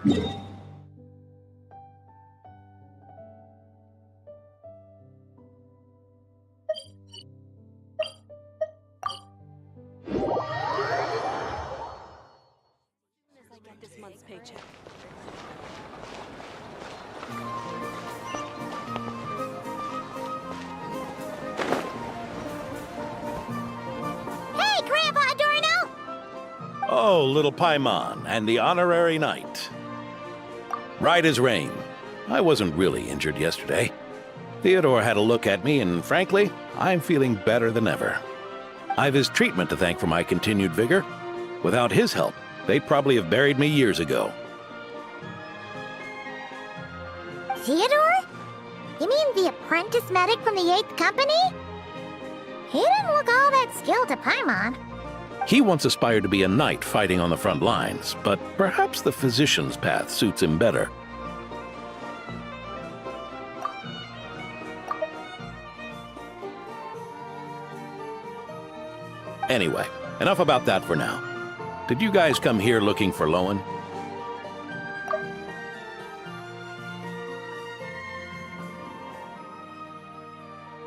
I get this month's paycheck. Hey, Grandpa Adorno! Oh, little Paimon and the honorary knight. Right as rain. I wasn't really injured yesterday. Theodore had a look at me, and frankly, I'm feeling better than ever. I've his treatment to thank for my continued vigor. Without his help, they'd probably have buried me years ago. Theodore? You mean the apprentice medic from the 8th Company? He didn't look all that skilled to Paimon. He once aspired to be a knight fighting on the front lines, but perhaps the physician's path suits him better. Anyway, enough about that for now. Did you guys come here looking for Lohan?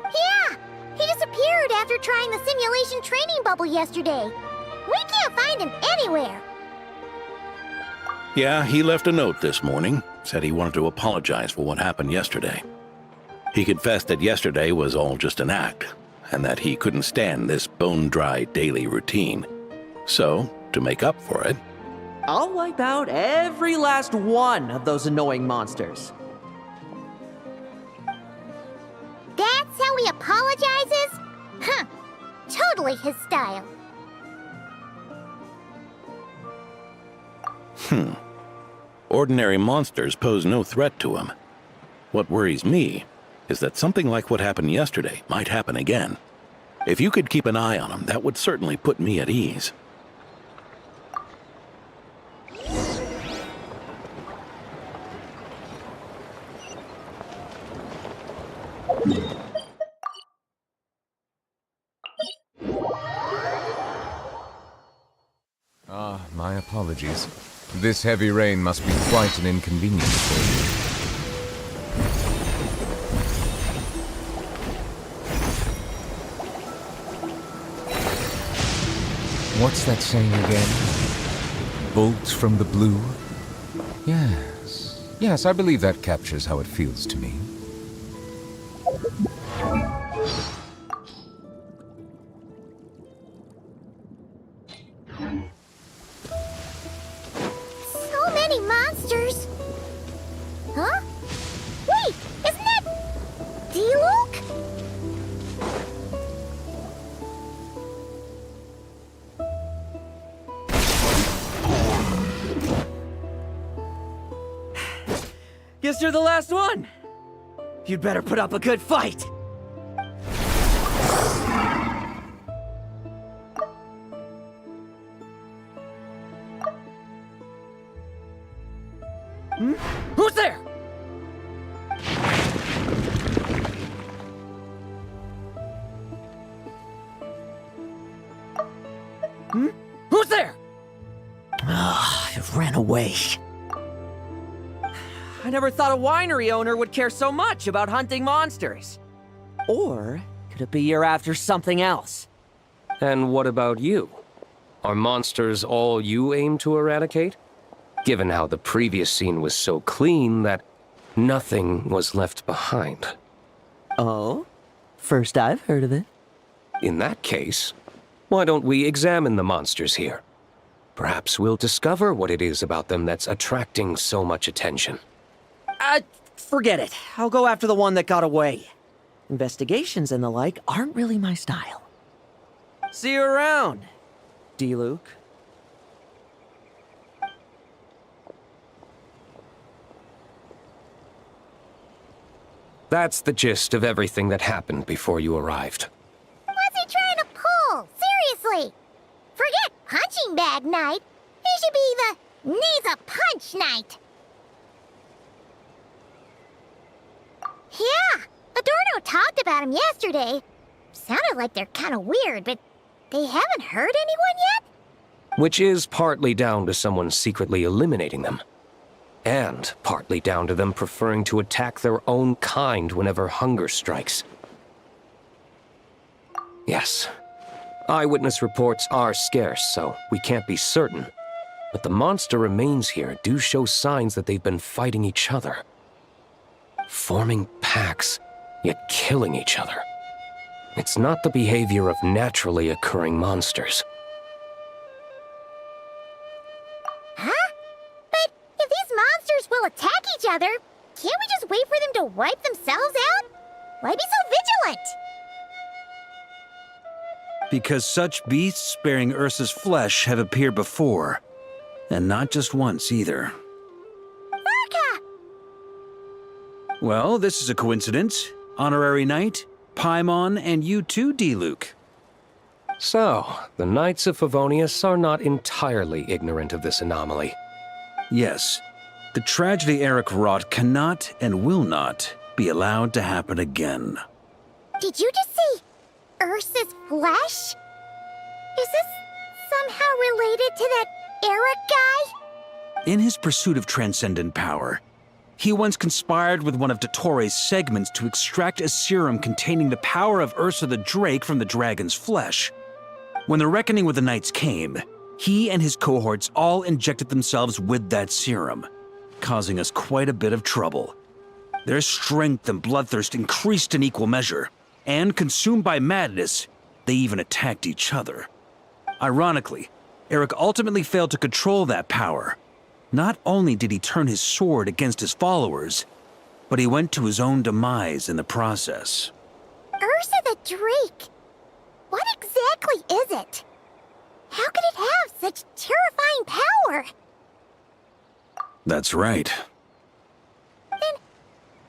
Yeah! He disappeared after trying the simulation training bubble yesterday. We can't find him anywhere. Yeah, he left a note this morning. Said he wanted to apologize for what happened yesterday. He confessed that yesterday was all just an act, and that he couldn't stand this bone-dry daily routine. So, to make up for it, I'll wipe out every last one of those annoying monsters. That's how he apologizes? Huh. Totally his style. Ordinary monsters pose no threat to him. What worries me is that something like what happened yesterday might happen again. If you could keep an eye on him, that would certainly put me at ease. My apologies. This heavy rain must be quite an inconvenience for you. What's that saying again? Bolts from the blue? Yes, I believe that captures how it feels to me. So many monsters. Huh? Wait, isn't that D-Luke? Guess you're the last one. You'd better put up a good fight. Who's there? Who's there? It ran away. I never thought a winery owner would care so much about hunting monsters. Or could it be you're after something else? And what about you? Are monsters all you aim to eradicate? Given how the previous scene was so clean that nothing was left behind. Oh? First I've heard of it. In that case, why don't we examine the monsters here? Perhaps we'll discover what it is about them that's attracting so much attention. Forget it. I'll go after the one that got away. Investigations and the like aren't really my style. See you around, D-Luke. That's the gist of everything that happened before you arrived. What's he trying to pull? Seriously. Forget punching bag night. He should be the needs a punch night. Yeah, Adorno talked about him yesterday. Sounded like they're kind of weird, but they haven't hurt anyone yet? Which is partly down to someone secretly eliminating them. and partly down to them preferring to attack their own kind whenever hunger strikes. Yes, eyewitness reports are scarce, so we can't be certain. But the monster remains here do show signs that they've been fighting each other. Forming packs, yet killing each other. It's not the behavior of naturally occurring monsters. Huh? But if these monsters will attack each other, can't we just wait for them to wipe themselves out? Why be so vigilant? Because such beasts bearing Ursa's flesh have appeared before. And not just once, either. Varka! Well, this is a coincidence. Honorary Knight, Paimon, and you too, D-Luke. So, the Knights of Favonius are not entirely ignorant of this anomaly. Yes, the tragedy Eric wrought cannot and will not be allowed to happen again. Did you just see Ursa's flesh? Is this somehow related to that Eric guy? In his pursuit of transcendent power, he once conspired with one of Dottoro's segments to extract a serum containing the power of Ursa the Drake from the dragon's flesh. When the reckoning with the Knights came, he and his cohorts all injected themselves with that serum, causing us quite a bit of trouble. Their strength and bloodthirst increased in equal measure, and consumed by madness, they even attacked each other. Ironically, Eric ultimately failed to control that power. Not only did he turn his sword against his followers, but he went to his own demise in the process. Ursa the Drake? What exactly is it? How could it have such terrifying power? That's right. Then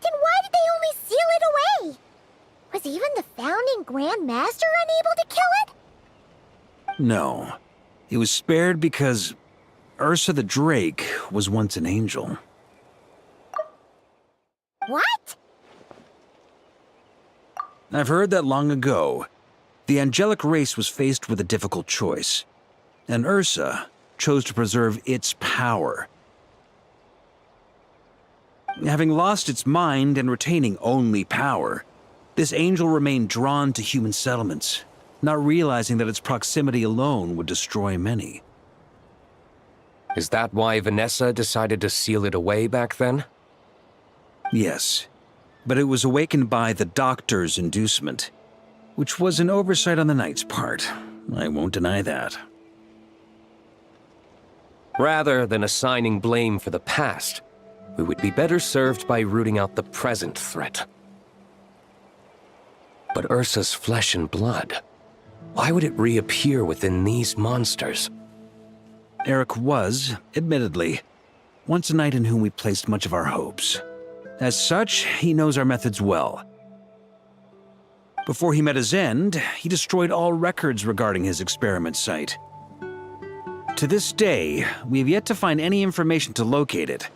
why did they only seal it away? Was even the founding Grand Master unable to kill it? No. It was spared because Ursa the Drake was once an angel. What? I've heard that long ago, the angelic race was faced with a difficult choice, and Ursa chose to preserve its power. Having lost its mind and retaining only power, this angel remained drawn to human settlements, not realizing that its proximity alone would destroy many. Is that why Vanessa decided to seal it away back then? Yes, but it was awakened by the Doctor's inducement, which was an oversight on the Knight's part. I won't deny that. Rather than assigning blame for the past, we would be better served by rooting out the present threat. But Ursa's flesh and blood, why would it reappear within these monsters? Eric was, admittedly, once a knight in whom we placed much of our hopes. As such, he knows our methods well. Before he met his end, he destroyed all records regarding his experiment site. To this day, we have yet to find any information to locate it.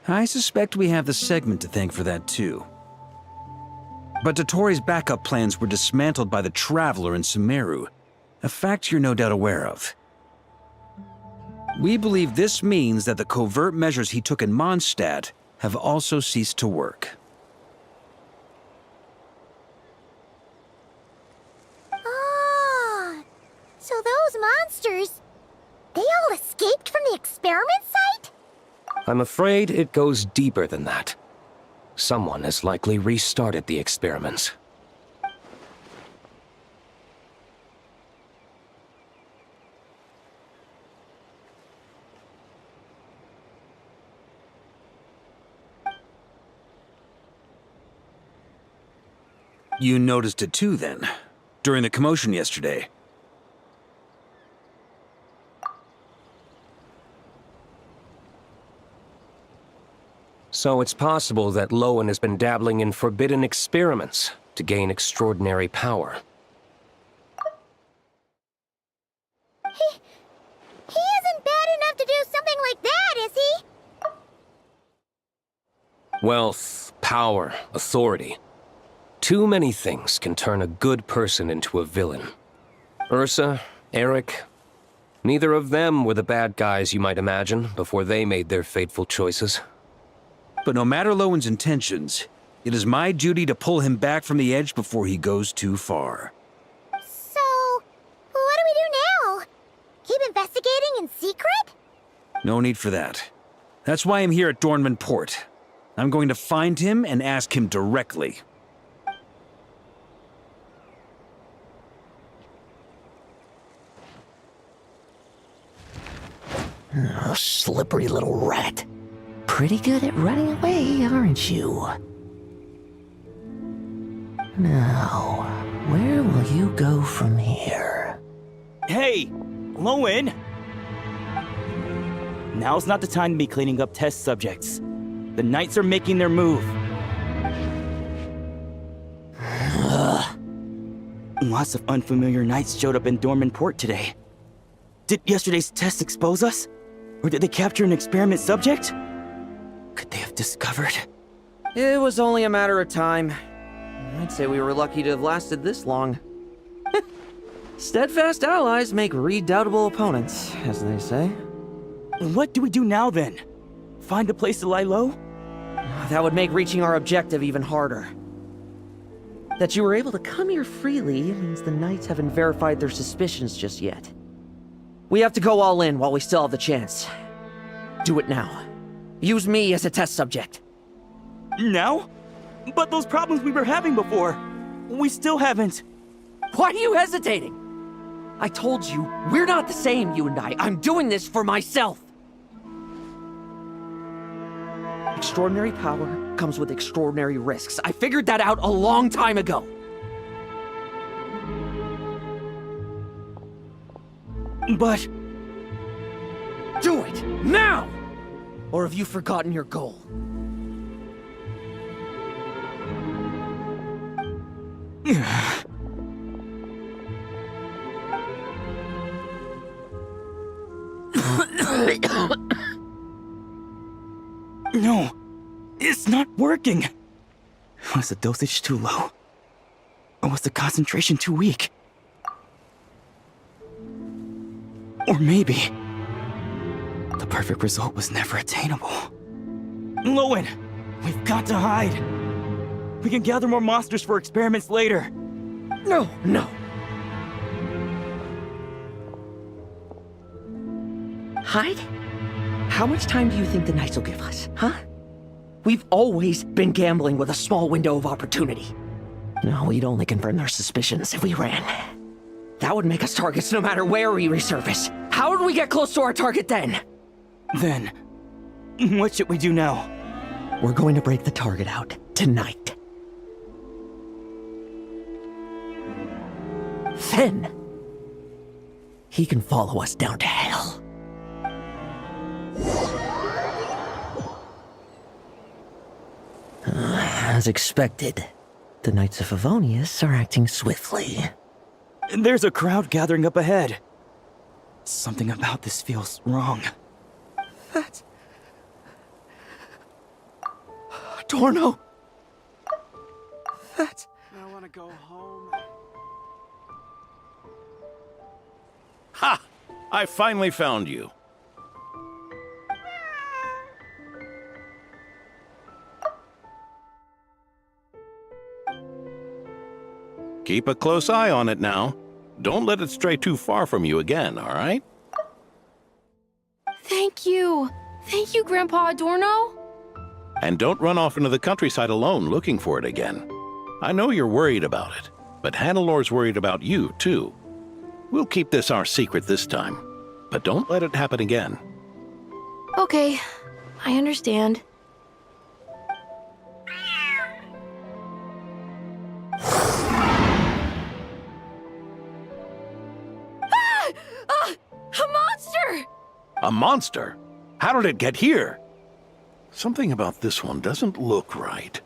I suspect we have the segment to thank for that too. But Dottoro's backup plans were dismantled by the Traveler in Sumeru, a fact you're no doubt aware of. We believe this means that the covert measures he took in Mondstadt have also ceased to work. Ah, so those monsters, they all escaped from the experiment site? I'm afraid it goes deeper than that. Someone has likely restarted the experiments. You noticed it too, then, during the commotion yesterday. So it's possible that Lohan has been dabbling in forbidden experiments to gain extraordinary power. He isn't bad enough to do something like that, is he? Wealth, power, authority. Too many things can turn a good person into a villain. Ursa, Eric, neither of them were the bad guys you might imagine before they made their fateful choices. But no matter Lowen's intentions, it is my duty to pull him back from the edge before he goes too far. So, what do we do now? Keep investigating in secret? No need for that. That's why I'm here at Dornman Port. I'm going to find him and ask him directly. Oh, slippery little rat. Pretty good at running away, aren't you? Now, where will you go from here? Hey, Lowen! Now's not the time to be cleaning up test subjects. The Knights are making their move. Lots of unfamiliar Knights showed up in Dorman Port today. Did yesterday's test expose us? Or did they capture an experiment subject? Could they have discovered? It was only a matter of time. I'd say we were lucky to have lasted this long. Steadfast allies make redoubtable opponents, as they say. What do we do now then? Find a place to lie low? That would make reaching our objective even harder. That you were able to come here freely means the Knights haven't verified their suspicions just yet. We have to go all in while we still have the chance. Do it now. Use me as a test subject. Now? But those problems we were having before, we still haven't. Why are you hesitating? I told you, we're not the same, you and I. I'm doing this for myself. Extraordinary power comes with extraordinary risks. I figured that out a long time ago. But... Do it, now! Or have you forgotten your goal? No, it's not working. Was the dosage too low? Or was the concentration too weak? Or maybe the perfect result was never attainable. Lowen, we've got to hide. We can gather more monsters for experiments later. No. Hide? How much time do you think the Knights will give us, huh? We've always been gambling with a small window of opportunity. No, we'd only confirm their suspicions if we ran. That would make us targets no matter where we resurface. How would we get close to our target then? Then, what should we do now? We're going to break the target out tonight. Then, he can follow us down to hell. As expected, the Knights of Favonius are acting swiftly. There's a crowd gathering up ahead. Something about this feels wrong. That's... Dorno! That's... I want to go home. Ha! I finally found you. Keep a close eye on it now. Don't let it stray too far from you again, all right? Thank you. Thank you, Grandpa Adorno. And don't run off into the countryside alone looking for it again. I know you're worried about it, but Hannelor's worried about you, too. We'll keep this our secret this time, but don't let it happen again. Okay, I understand. A monster! A monster? How did it get here? Something about this one doesn't look right.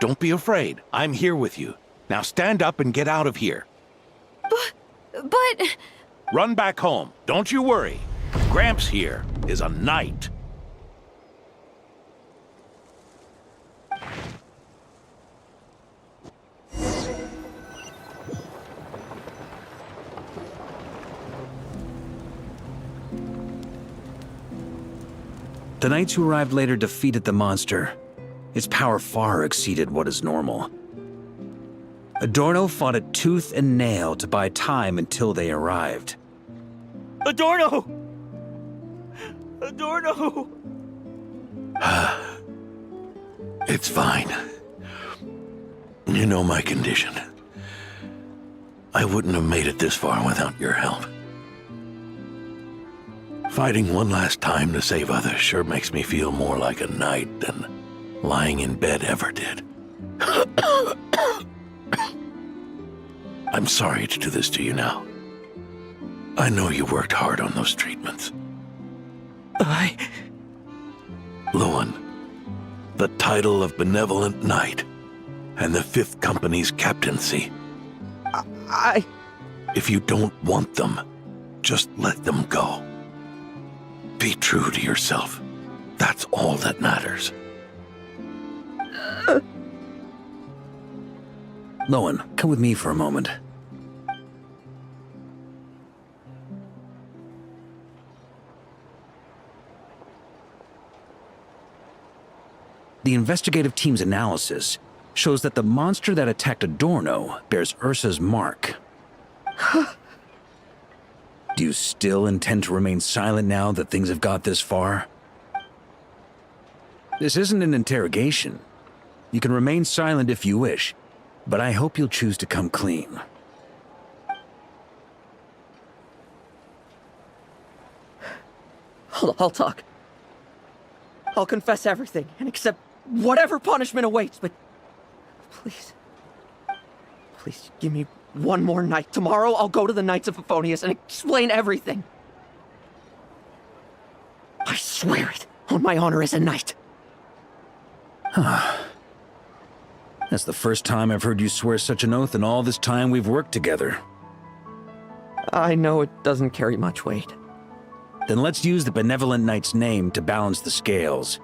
Don't be afraid. I'm here with you. Now stand up and get out of here. But... Run back home. Don't you worry. Gramps here is a knight. The knights who arrived later defeated the monster. Its power far exceeded what is normal. Adorno fought it tooth and nail to buy time until they arrived. Adorno! Adorno! It's fine. You know my condition. I wouldn't have made it this far without your help. Fighting one last time to save others sure makes me feel more like a knight than lying in bed ever did. I'm sorry to do this to you now. I know you worked hard on those treatments. Lohan, the title of Benevolent Knight and the Fifth Company's captaincy. If you don't want them, just let them go. Be true to yourself. That's all that matters. Lohan, come with me for a moment. The investigative team's analysis shows that the monster that attacked Adorno bears Ursa's mark. Do you still intend to remain silent now that things have got this far? This isn't an interrogation. You can remain silent if you wish, but I hope you'll choose to come clean. I'll talk. I'll confess everything and accept whatever punishment awaits, but please, please give me one more night. Tomorrow I'll go to the Knights of Favonius and explain everything. I swear it on my honor as a knight. That's the first time I've heard you swear such an oath in all this time we've worked together. I know it doesn't carry much weight. Then let's use the Benevolent Knight's name to balance the scales.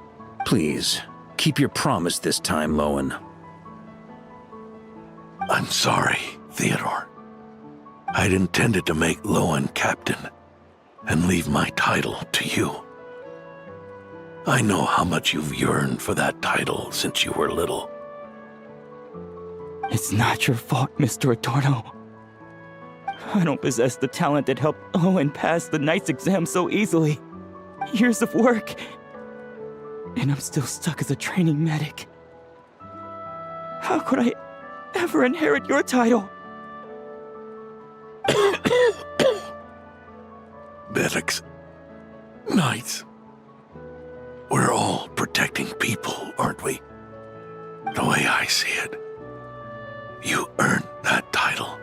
Please, keep your promise this time, Lohan. I'm sorry, Theodore. I'd intended to make Lohan captain and leave my title to you. I know how much you've yearned for that title since you were little. It's not your fault, Mr. Adorno. I don't possess the talent that helped Owen pass the knight's exam so easily. Years of work, and I'm still stuck as a training medic. How could I ever inherit your title? Medics, knights, we're all protecting people, aren't we? The way I see it, you earned that title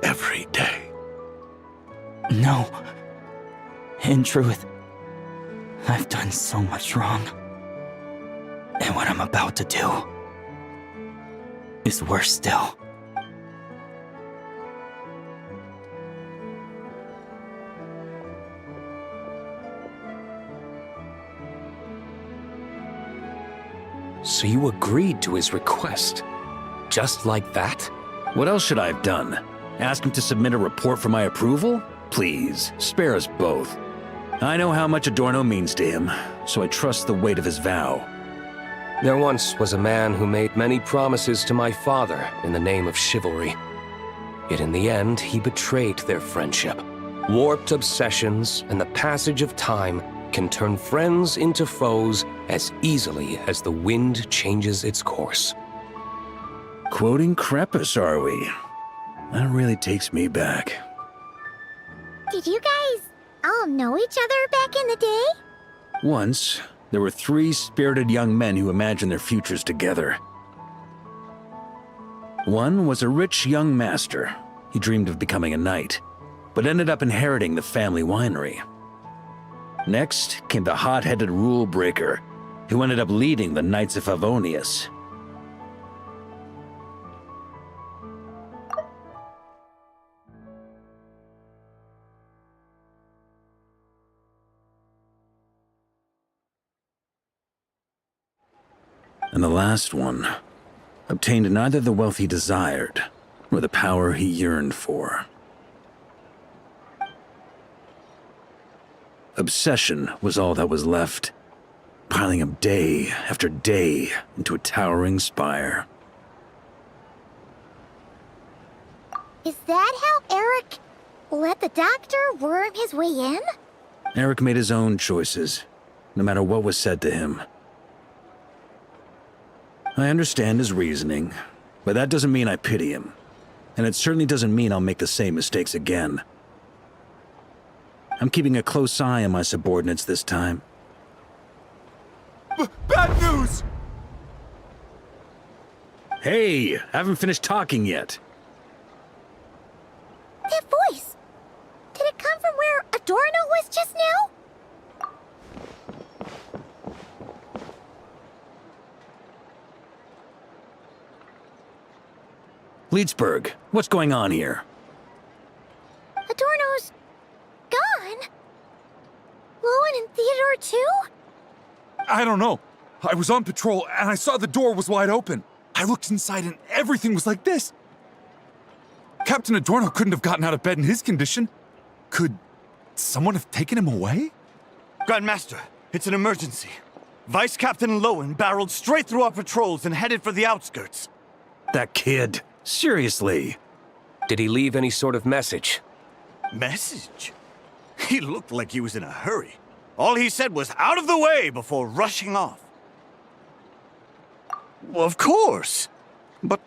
every day. No. In truth, I've done so much wrong. And what I'm about to do is worse still. So you agreed to his request? Just like that? What else should I have done? Ask him to submit a report for my approval? Please, spare us both. I know how much Adorno means to him, so I trust the weight of his vow. There once was a man who made many promises to my father in the name of chivalry. Yet in the end, he betrayed their friendship. Warped obsessions and the passage of time can turn friends into foes as easily as the wind changes its course. Quoting Crepus, are we? That really takes me back. Did you guys all know each other back in the day? Once, there were 3 spirited young men who imagined their futures together. One was a rich young master. He dreamed of becoming a knight, but ended up inheriting the family winery. Next came the hot-headed rule breaker, who ended up leading the Knights of Favonius. And the last one obtained neither the wealth he desired, nor the power he yearned for. Obsession was all that was left, piling up day after day into a towering spire. Is that how Eric let the doctor worm his way in? Eric made his own choices, no matter what was said to him. I understand his reasoning, but that doesn't mean I pity him. And it certainly doesn't mean I'll make the same mistakes again. I'm keeping a close eye on my subordinates this time. Bad news! Hey, haven't finished talking yet. That voice! Did it come from where Adorno was just now? Leedsburg, what's going on here? Adorno's gone? Lowen and Theodore too? I don't know. I was on patrol and I saw the door was wide open. I looked inside and everything was like this. Captain Adorno couldn't have gotten out of bed in his condition. Could someone have taken him away? Grandmaster, it's an emergency. Vice Captain Lowen barreled straight through our patrols and headed for the outskirts. That kid. Seriously. Did he leave any sort of message? Message? He looked like he was in a hurry. All he said was out of the way before rushing off. Well, of course. But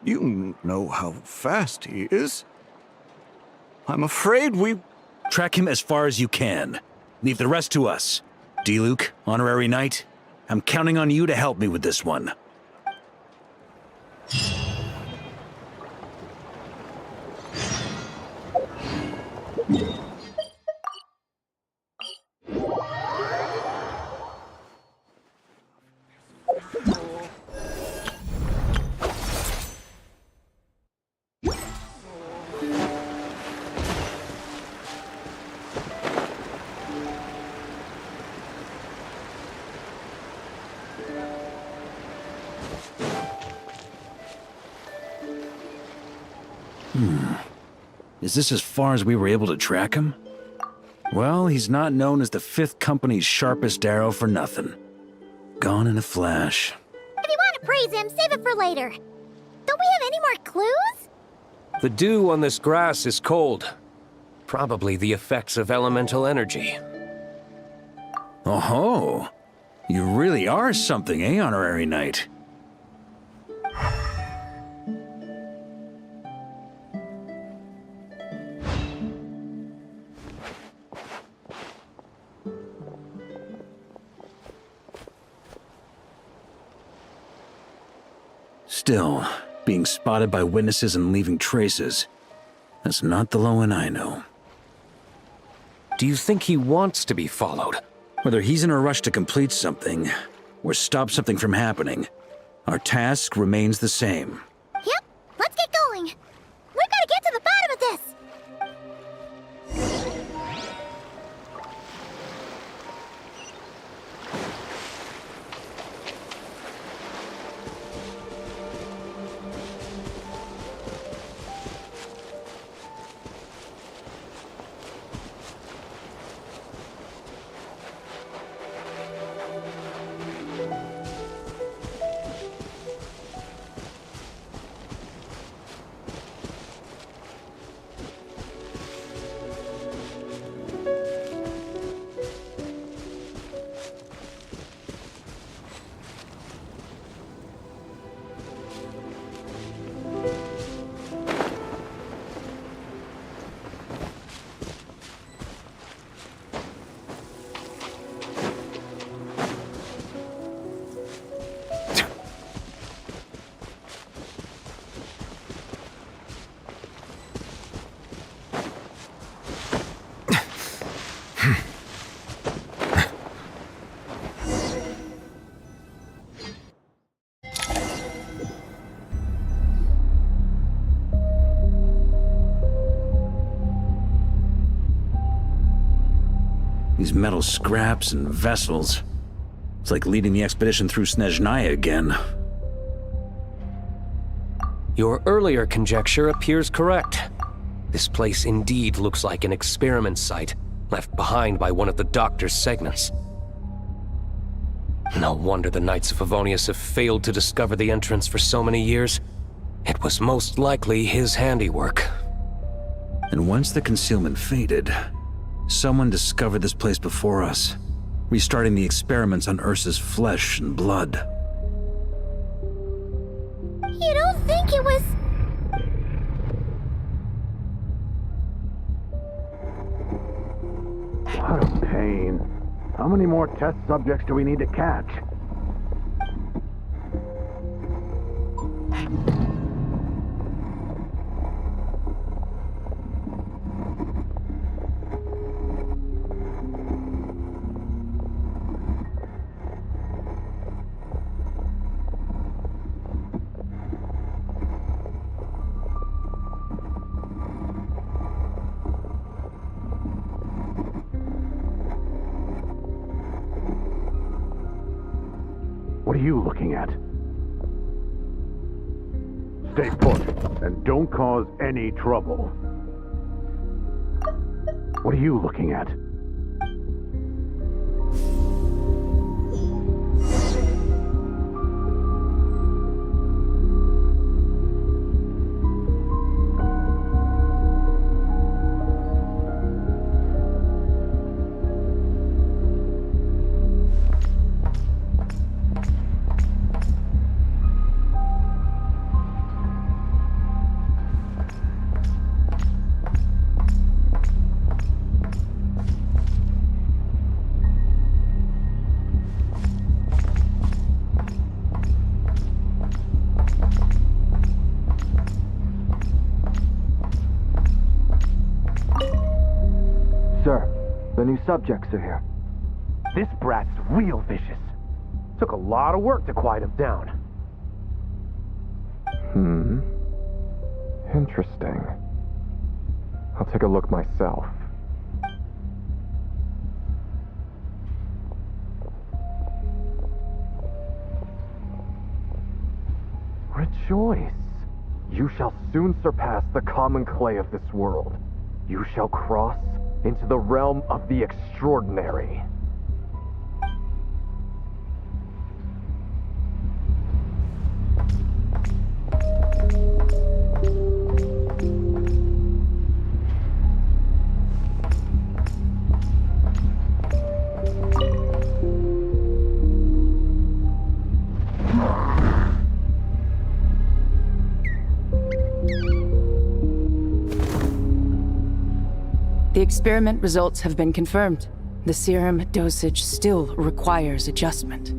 you know how fast he is. I'm afraid we... Track him as far as you can. Leave the rest to us. D-Luke, Honorary Knight, I'm counting on you to help me with this one. Is this as far as we were able to track him? Well, he's not known as the 5th Company's sharpest arrow for nothing. Gone in a flash. If you want to praise him, save it for later. Don't we have any more clues? The dew on this grass is cold. Probably the effects of elemental energy. Oh-ho. You really are something, eh, Honorary Knight? Still, being spotted by witnesses and leaving traces, that's not the Lowen I know. Do you think he wants to be followed? Whether he's in a rush to complete something, or stop something from happening, our task remains the same. Yep, let's get going. We've got to get to the bottom of this. These metal scraps and vessels. It's like leading the expedition through Snezhnaya again. Your earlier conjecture appears correct. This place indeed looks like an experiment site, left behind by one of the Doctor's segments. No wonder the Knights of Favonius have failed to discover the entrance for so many years. It was most likely his handiwork. And once the concealment faded, someone discovered this place before us, restarting the experiments on Ursa's flesh and blood. You don't think it was... What a pain. How many more test subjects do we need to catch? What are you looking at? Stay put, and don't cause any trouble. What are you looking at? Sir, the new subjects are here. This brat's real vicious. Took a lot of work to quiet him down. Interesting. I'll take a look myself. Rejoice! You shall soon surpass the common clay of this world. You shall cross into the realm of the extraordinary. The experiment results have been confirmed. The serum dosage still requires adjustment.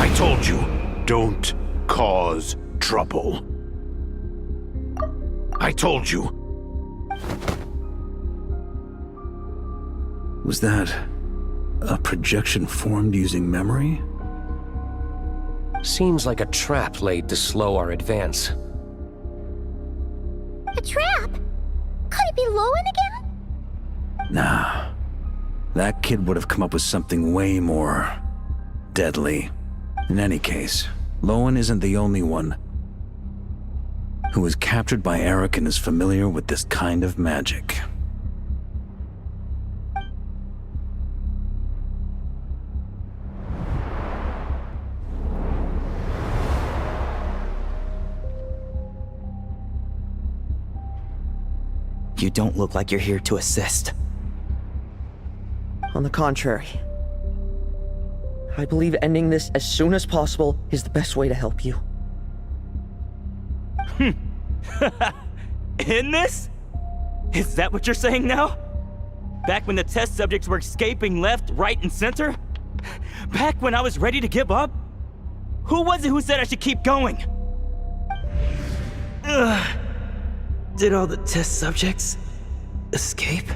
I told you, don't cause trouble. I told you. Was that a projection formed using memory? Seems like a trap laid to slow our advance. A trap? Could it be Lohan again? Nah. That kid would have come up with something way more deadly. In any case, Lohan isn't the only one who was captured by Eric and is familiar with this kind of magic. You don't look like you're here to assist. On the contrary, I believe ending this as soon as possible is the best way to help you. In this? Is that what you're saying now? Back when the test subjects were escaping left, right, and center? Back when I was ready to give up? Who was it who said I should keep going? Did all the test subjects escape?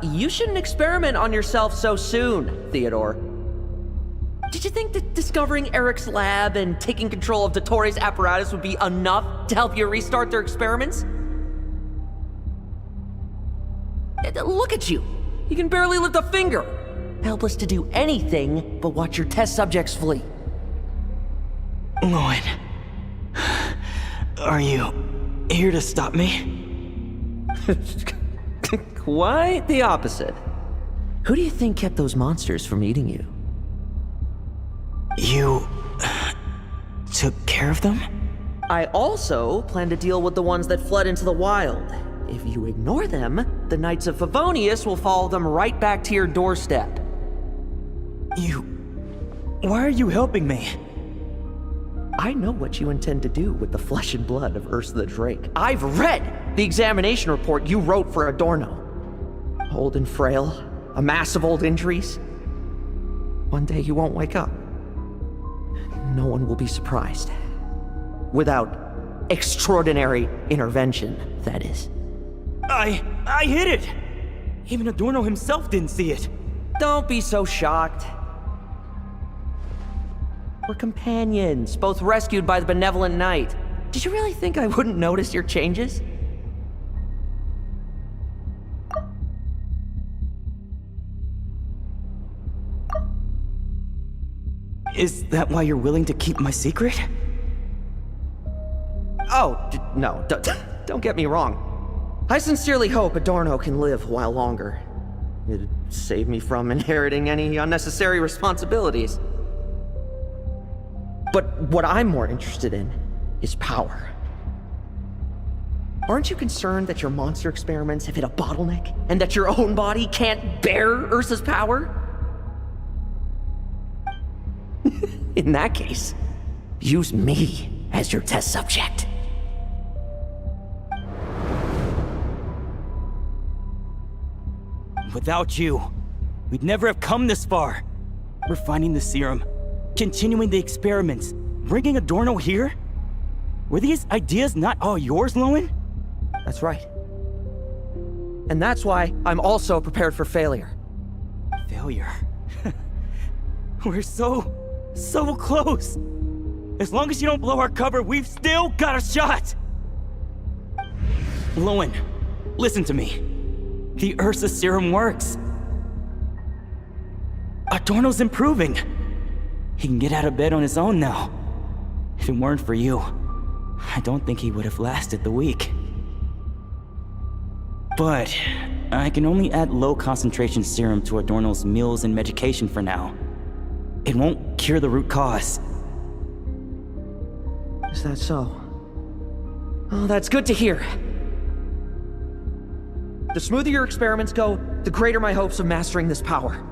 You shouldn't experiment on yourself so soon, Theodore. Did you think that discovering Eric's lab and taking control of Dottores' apparatus would be enough to help you restart their experiments? Look at you! You can barely lift a finger! Helpless to do anything but watch your test subjects flee. Lowen, are you here to stop me? Quite the opposite. Who do you think kept those monsters from eating you? You took care of them? I also plan to deal with the ones that fled into the wild. If you ignore them, the Knights of Favonius will follow them right back to your doorstep. Why are you helping me? I know what you intend to do with the flesh and blood of Ursa the Drake. I've read the examination report you wrote for Adorno. Old and frail, a mass of old injuries. One day you won't wake up. No one will be surprised. Without extraordinary intervention, that is. I hit it! Even Adorno himself didn't see it. Don't be so shocked. We're companions, both rescued by the benevolent knight. Did you really think I wouldn't notice your changes? Is that why you're willing to keep my secret? Oh, no, don't get me wrong. I sincerely hope Adorno can live a while longer. It'd save me from inheriting any unnecessary responsibilities. But what I'm more interested in is power. Aren't you concerned that your monster experiments have hit a bottleneck and that your own body can't bear Ursa's power? In that case, use me as your test subject. Without you, we'd never have come this far. We're finding the serum, continuing the experiments, bringing Adorno here? Were these ideas not all yours, Lowen? That's right. And that's why I'm also prepared for failure. Failure? We're so close. As long as you don't blow our cover, we've still got a shot! Lowen, listen to me. The Ursa serum works. Adorno's improving. He can get out of bed on his own now. If it weren't for you, I don't think he would have lasted the week. But I can only add low concentration serum to Adorno's meals and medication for now. It won't cure the root cause. Is that so? Oh, that's good to hear. The smoother your experiments go, the greater my hopes of mastering this power.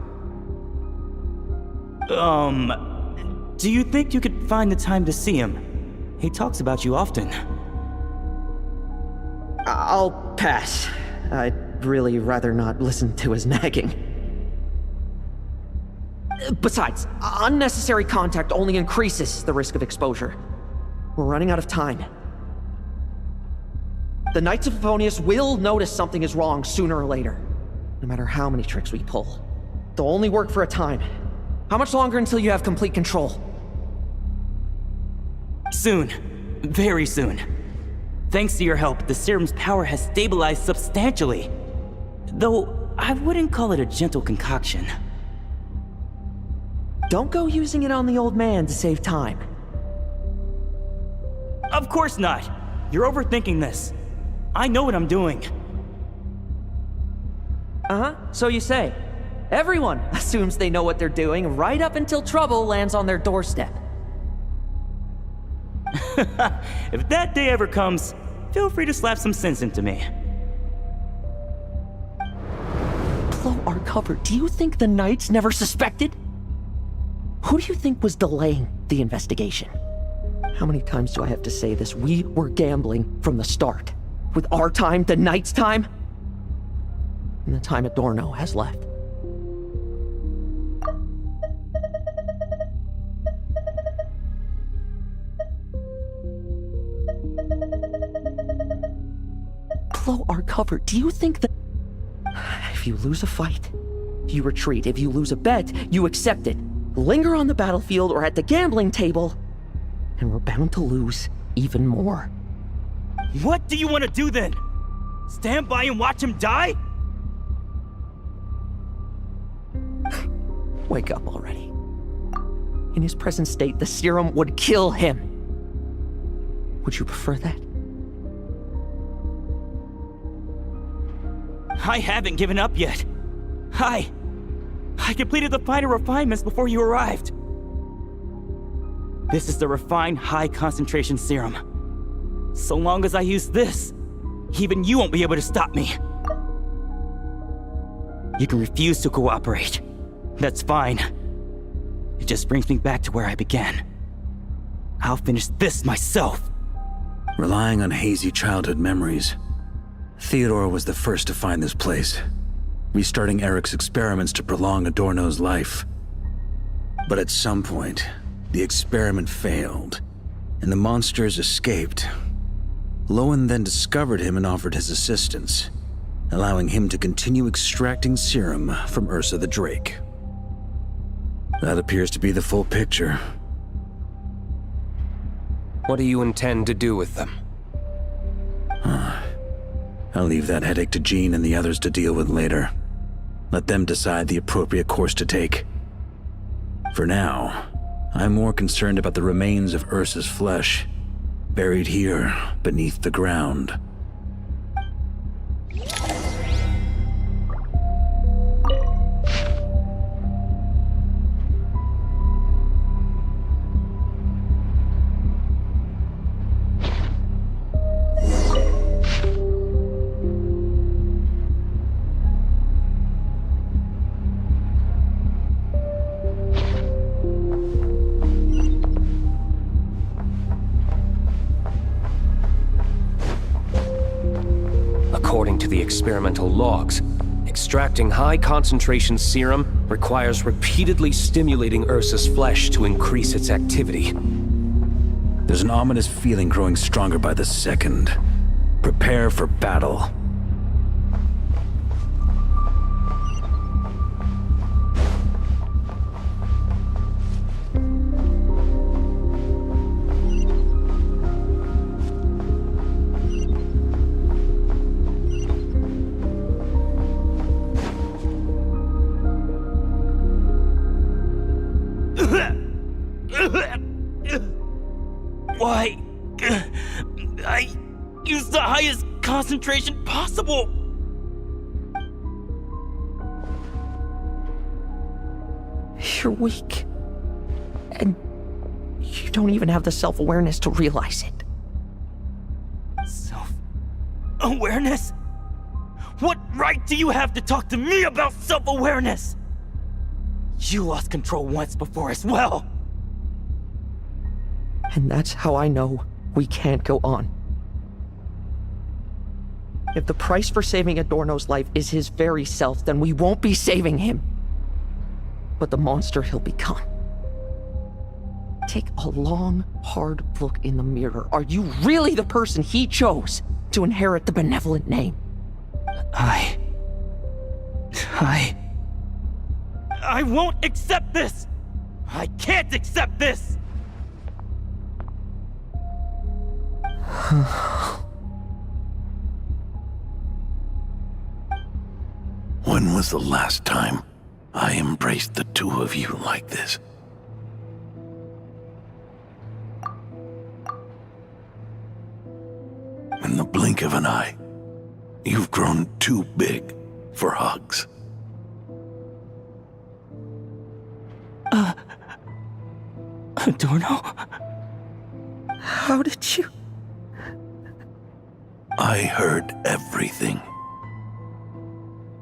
Do you think you could find the time to see him? He talks about you often. I'll pass. I'd really rather not listen to his nagging. Besides, unnecessary contact only increases the risk of exposure. We're running out of time. The Knights of Favonius will notice something is wrong sooner or later, no matter how many tricks we pull. They'll only work for a time. How much longer until you have complete control? Soon. Very soon. Thanks to your help, the serum's power has stabilized substantially. Though, I wouldn't call it a gentle concoction. Don't go using it on the old man to save time. Of course not! You're overthinking this. I know what I'm doing. Uh-huh, so you say. Everyone assumes they know what they're doing right up until trouble lands on their doorstep. If that day ever comes, feel free to slap some sense into me. Blow our cover. Do you think the Knights never suspected? Who do you think was delaying the investigation? How many times do I have to say this? We were gambling from the start. With our time, the Knights' time, and the time Adorno has left. Blow our cover. Do you think that if you lose a fight, you retreat. If you lose a bet, you accept it. linger on the battlefield or at the gambling table, and we're bound to lose even more. What do you want to do then? Stand by and watch him die? Wake up already. In his present state, the serum would kill him. Would you prefer that? I haven't given up yet. I completed the final refinements before you arrived. This is the refined high-concentration serum. So long as I use this, even you won't be able to stop me. You can refuse to cooperate. That's fine. It just brings me back to where I began. I'll finish this myself. Relying on hazy childhood memories, Theodore was the first to find this place, restarting Eric's experiments to prolong Adorno's life. But at some point, the experiment failed, and the monsters escaped. Lohan then discovered him and offered his assistance, allowing him to continue extracting serum from Ursa the Drake. That appears to be the full picture. What do you intend to do with them? I'll leave that headache to Jean and the others to deal with later. Let them decide the appropriate course to take. For now, I'm more concerned about the remains of Ursa's flesh, buried here beneath the ground. According to the experimental logs, extracting high-concentration serum requires repeatedly stimulating Ursa's flesh to increase its activity. There's an ominous feeling growing stronger by the second. Prepare for battle. Why? I used the highest concentration possible. You're weak. And you don't even have the self-awareness to realize it. Self-awareness? What right do you have to talk to me about self-awareness? You lost control once before as well. And that's how I know we can't go on. If the price for saving Adorno's life is his very self, then we won't be saving him, but the monster he'll become. Take a long, hard look in the mirror. Are you really the person he chose to inherit the benevolent name? I won't accept this! I can't accept this! When was the last time I embraced the two of you like this? In the blink of an eye, you've grown too big for hugs. Adorno? How did you? I heard everything.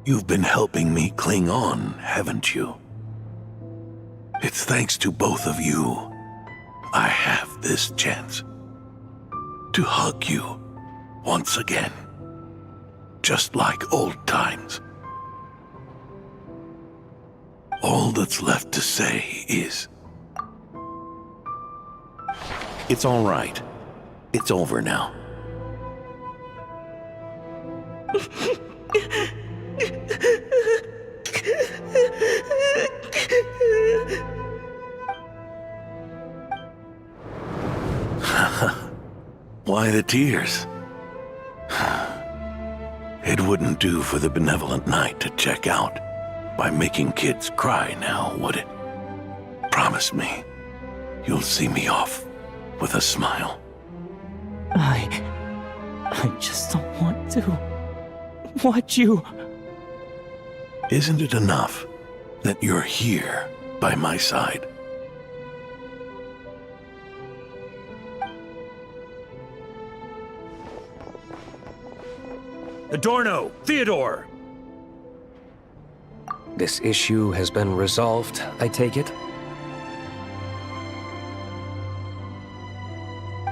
You've been helping me cling on, haven't you? It's thanks to both of you I have this chance to hug you once again, just like old times. All that's left to say is, it's all right. It's over now. Why the tears? It wouldn't do for the benevolent knight to check out by making kids cry now, would it? Promise me, you'll see me off with a smile. I just don't want to watch you. Isn't it enough that you're here by my side? Adorno! Theodore! This issue has been resolved, I take it?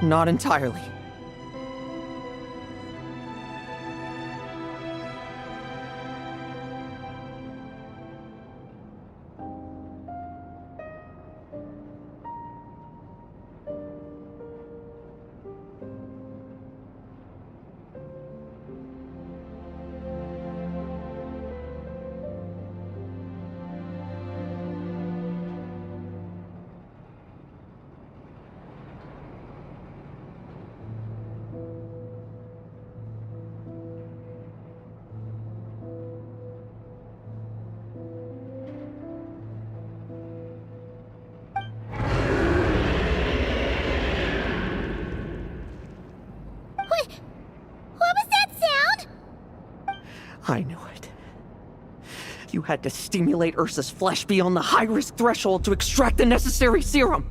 Not entirely. What was that sound? I knew it. You had to stimulate Ursa's flesh beyond the high-risk threshold to extract the necessary serum.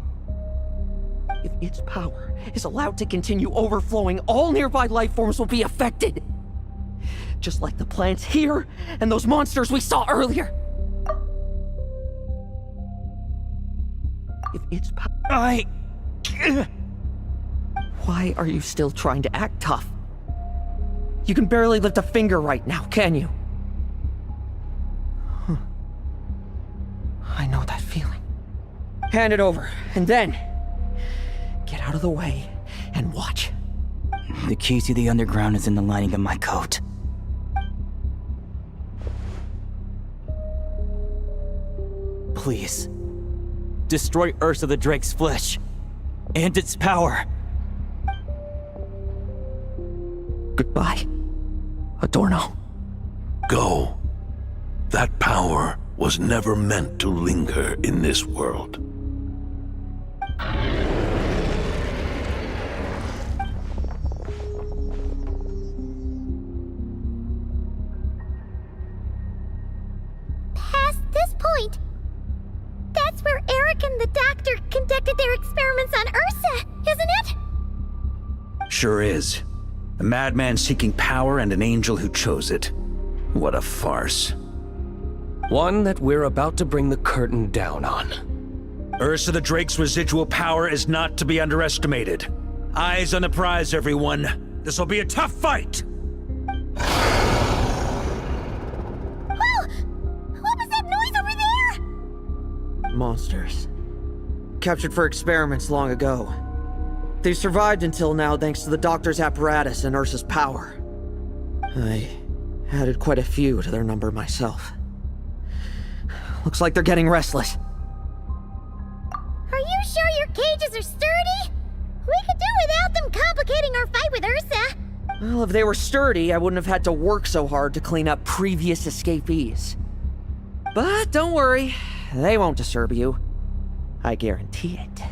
If its power is allowed to continue overflowing, all nearby life forms will be affected. Just like the plants here and those monsters we saw earlier. If its power... Why are you still trying to act tough? You can barely lift a finger right now, can you? I know that feeling. Hand it over, and then... get out of the way and watch. The key to the underground is in the lining of my coat. Please. Destroy Ursa the Drake's flesh. And its power. Goodbye, Adorno. Go. That power was never meant to linger in this world. Past this point, that's where Eric and the doctor conducted their experiments on Ursa, isn't it? Sure is. A madman seeking power and an angel who chose it. What a farce. One that we're about to bring the curtain down on. Ursa the Drake's residual power is not to be underestimated. Eyes on the prize, everyone. This'll be a tough fight! Whoa! What was that noise over there? Monsters. Captured for experiments long ago. They survived until now thanks to the doctor's apparatus and Ursa's power. I added quite a few to their number myself. Looks like they're getting restless. Are you sure your cages are sturdy? We could do without them complicating our fight with Ursa. Well, if they were sturdy, I wouldn't have had to work so hard to clean up previous escapees. But don't worry, they won't disturb you. I guarantee it.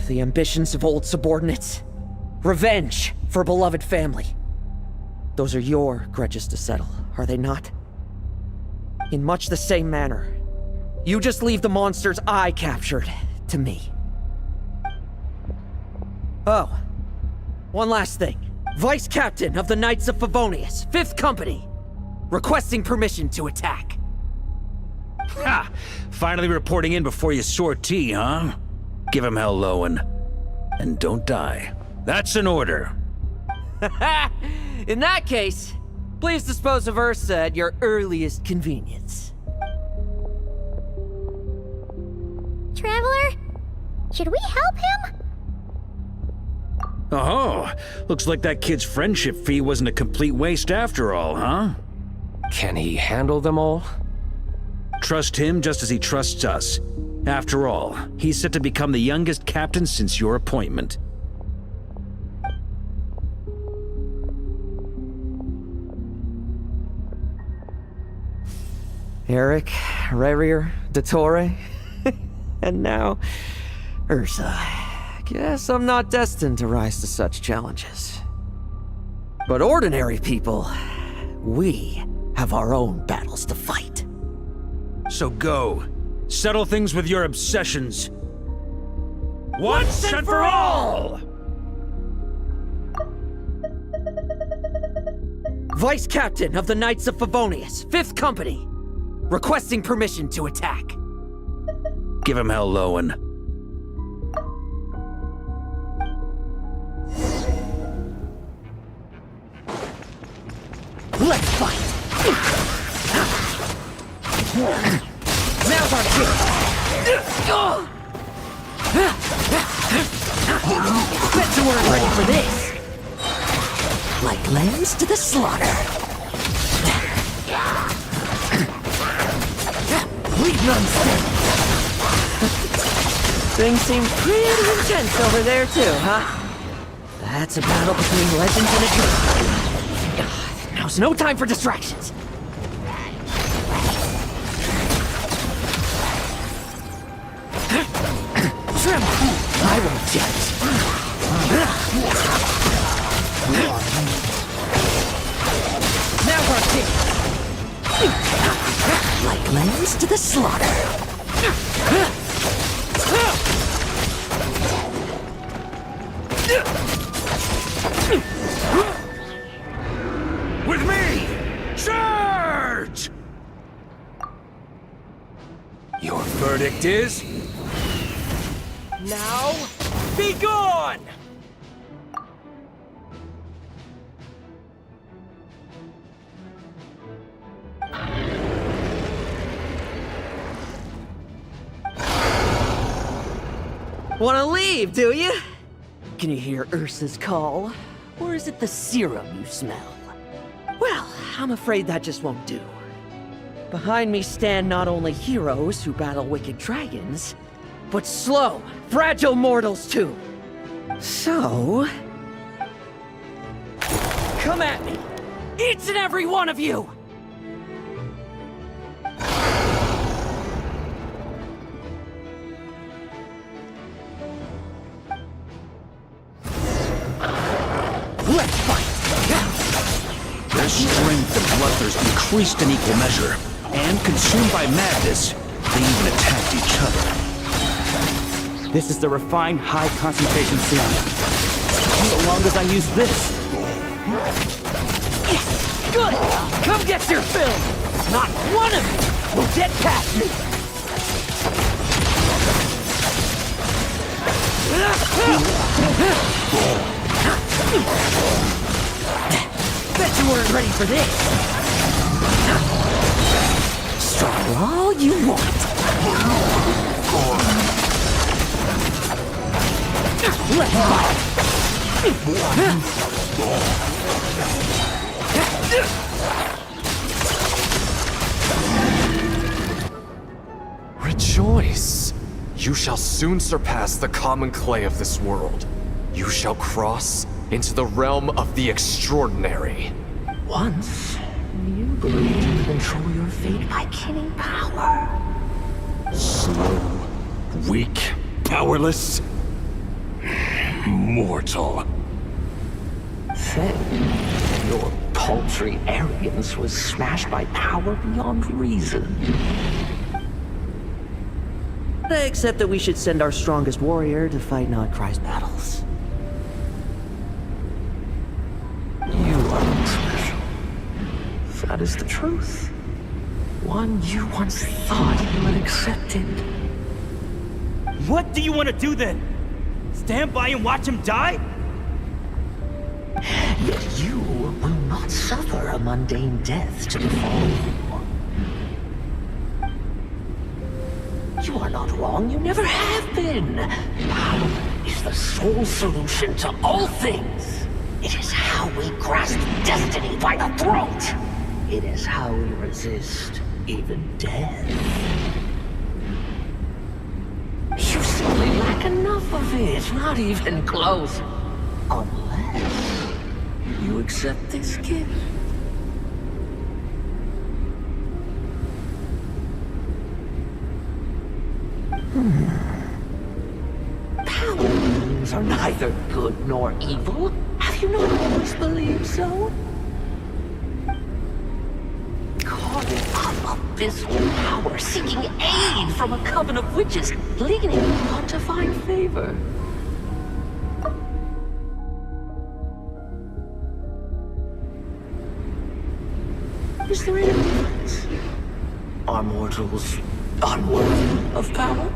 The ambitions of old subordinates. Revenge for beloved family. Those are your grudges to settle, are they not? In much the same manner, you just leave the monsters I captured to me. Oh, one last thing. Vice Captain of the Knights of Favonius, 5th Company, requesting permission to attack. Ha! Finally reporting in before you sortie, huh? Give him hell, Lohan. And don't die. That's an order. In that case, please dispose of Ursa at your earliest convenience. Traveler, should we help him? Oh, looks like that kid's friendship fee wasn't a complete waste after all, huh? Can he handle them all? Trust him just as he trusts us. After all, he's set to become the youngest captain since your appointment. Eric, Rerir, Dottore, and now Ursa. Guess I'm not destined to rise to such challenges. But ordinary people, we have our own battles to fight. So go. Settle things with your obsessions. Once and for all! Vice Captain of the Knights of Favonius, 5th Company. Requesting permission to attack. Give him hell, Lowen. Let's fight! Now's our chance! Bet you weren't ready for this! Like lambs to the slaughter. Leave none standing. Things seem pretty intense over there too, huh? That's a battle between legends and a dream. Now's no time for distractions. Tremble! I won't judge. Now's our chance. Like lambs to the slaughter. With me! Charge! Your verdict is... now, be gone! Wanna leave, do you? Can you hear Ursa's call? Or is it the serum you smell? Well, I'm afraid that just won't do. Behind me stand not only heroes who battle wicked dragons, but slow, fragile mortals too. So... come at me! Each and every one of you! Let's fight! Their strength and bloodthirst increased in equal measure, and consumed by madness, they even attacked each other. This is the refined, high-concentration serum. So long as I use this. Yes! Good! Come get your fill! Not one of you will get past me! Bet you weren't ready for this! Struggle all you want! Let's fight! Rejoice! You shall soon surpass the common clay of this world. You shall cross into the realm of the extraordinary. Once, you believed you could control your fate by killing power. Slow, weak, powerless, mortal. Then, your paltry arrogance was smashed by power beyond reason. Except that we should send our strongest warrior to fight Nodcry's battles. You are special. That is the truth. One you once thought you had accepted. What do you want to do then? Stand by and watch him die? Yet you will not suffer a mundane death to befall you. You are not wrong, you never have been. Power is the sole solution to all things. It is how we grasp destiny by the throat. It is how we resist even death. half of it, not even close. Unless you accept this gift. Power rings are neither good nor evil. Have you not always believed so? Carving up abyssal power, seeking aid from a coven of witches, leading you on to find favor. Is there any difference? Are mortals unworthy of power?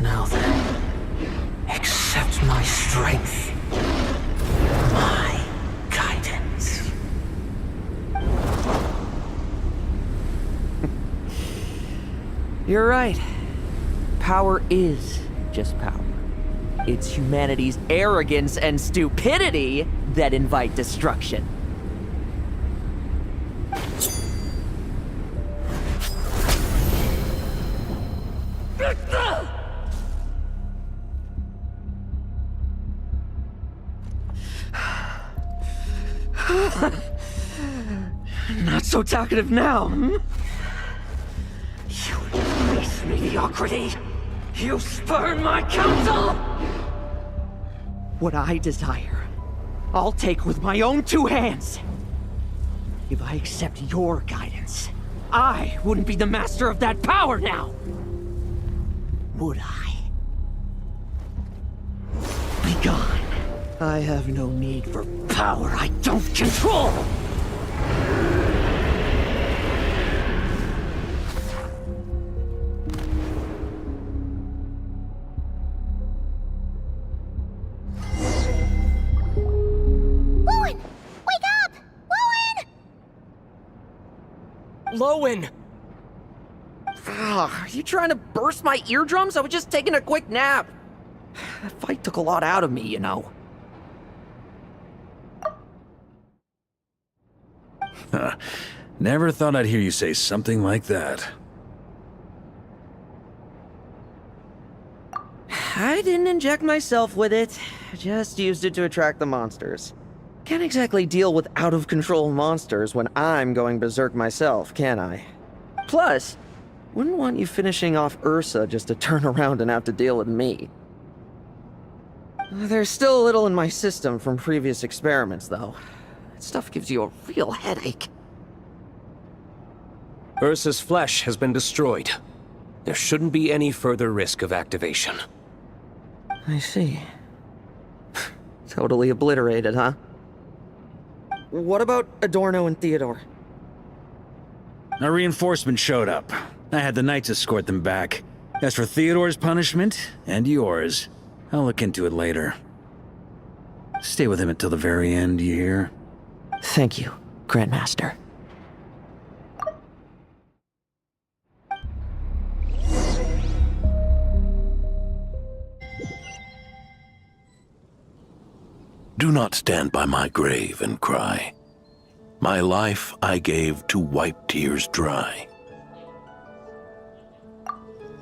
Now then, accept my strength, my guidance. You're right. Power is just power. It's humanity's arrogance and stupidity that invite destruction. Not so talkative now, hmm? You embrace mediocrity. You spurn my counsel. What I desire, I'll take with my own two hands. If I accept your guidance, I wouldn't be the master of that power now. Would I? Be gone. I have no need for power I don't control. Lowen! Are you trying to burst my eardrums? I was just taking a quick nap. That fight took a lot out of me, you know. Never thought I'd hear you say something like that. I didn't inject myself with it. I just used it to attract the monsters. Can't exactly deal with out-of-control monsters when I'm going berserk myself, can I? Plus, wouldn't want you finishing off Ursa just to turn around and have to deal with me. There's still a little in my system from previous experiments, though. That stuff gives you a real headache. Ursa's flesh has been destroyed. There shouldn't be any further risk of activation. I see. Totally obliterated, huh? What about Adorno and Theodore? A reinforcement showed up. I had the Knights escort them back. As for Theodore's punishment, and yours, I'll look into it later. Stay with him until the very end, you hear? Thank you, Grandmaster. Do not stand by my grave and cry. My life I gave to wipe tears dry.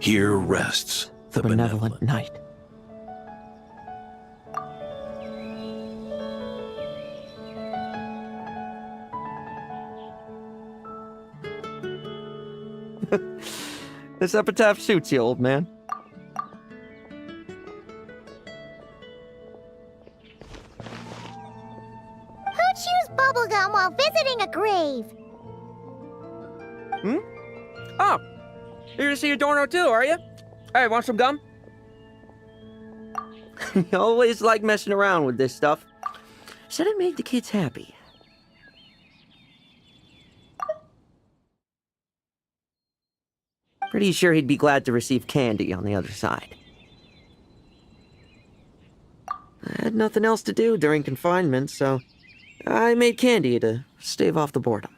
Here rests the benevolent knight. This epitaph suits you, old man. Chews bubblegum while visiting a grave. Hmm? Oh, you're gonna see Adorno too, are you? Hey, want some gum? You always like messing around with this stuff. Said it made the kids happy. Pretty sure he'd be glad to receive candy on the other side. I had nothing else to do during confinement, so I made candy to stave off the boredom.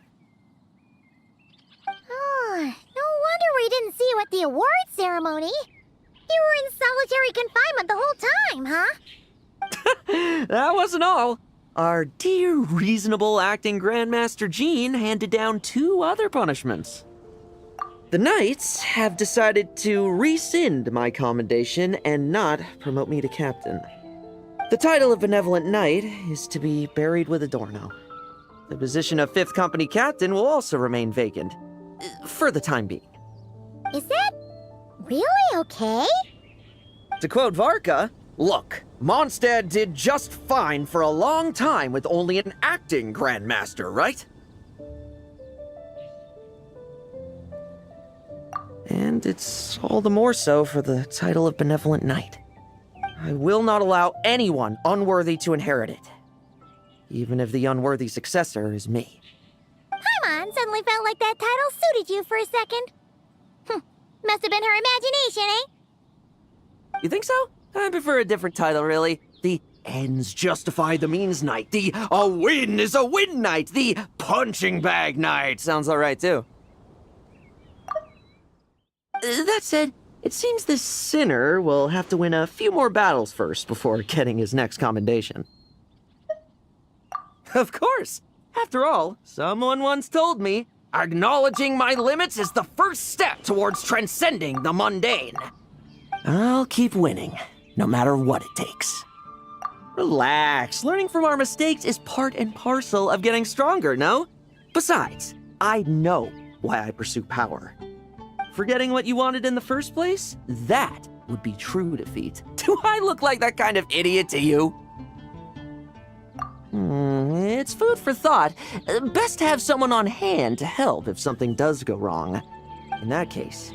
Oh, no wonder we didn't see you at the award ceremony. You were in solitary confinement the whole time, huh? That wasn't all. Our dear, reasonable acting Grandmaster Jean handed down 2 other punishments. The Knights have decided to rescind my commendation and not promote me to captain. The title of Benevolent Knight is to be buried with Adorno. The position of 5th Company Captain will also remain vacant, for the time being. Is that really okay? To quote Varka, look, Mondstadt did just fine for a long time with only an acting Grandmaster, right? And it's all the more so for the title of Benevolent Knight. I will not allow anyone unworthy to inherit it, even if the unworthy successor is me. Paimon suddenly felt like that title suited you for a second. Must have been her imagination, eh? You think so? I prefer a different title, really. The ends justify the means knight. The a win is a win knight. The punching bag knight. Sounds alright, too. That said, it seems this sinner will have to win a few more battles first before getting his next commendation. Of course! After all, someone once told me, acknowledging my limits is the first step towards transcending the mundane. I'll keep winning, no matter what it takes. Relax, learning from our mistakes is part and parcel of getting stronger, no? Besides, I know why I pursue power. Forgetting what you wanted in the first place? That would be true defeat. Do I look like that kind of idiot to you? It's food for thought. Best to have someone on hand to help if something does go wrong. In that case,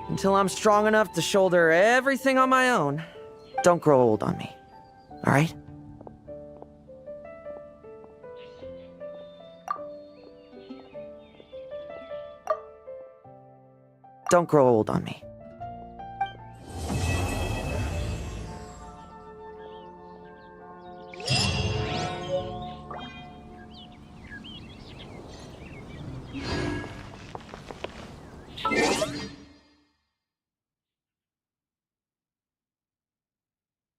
until I'm strong enough to shoulder everything on my own, don't grow old on me. All right? Don't grow old on me.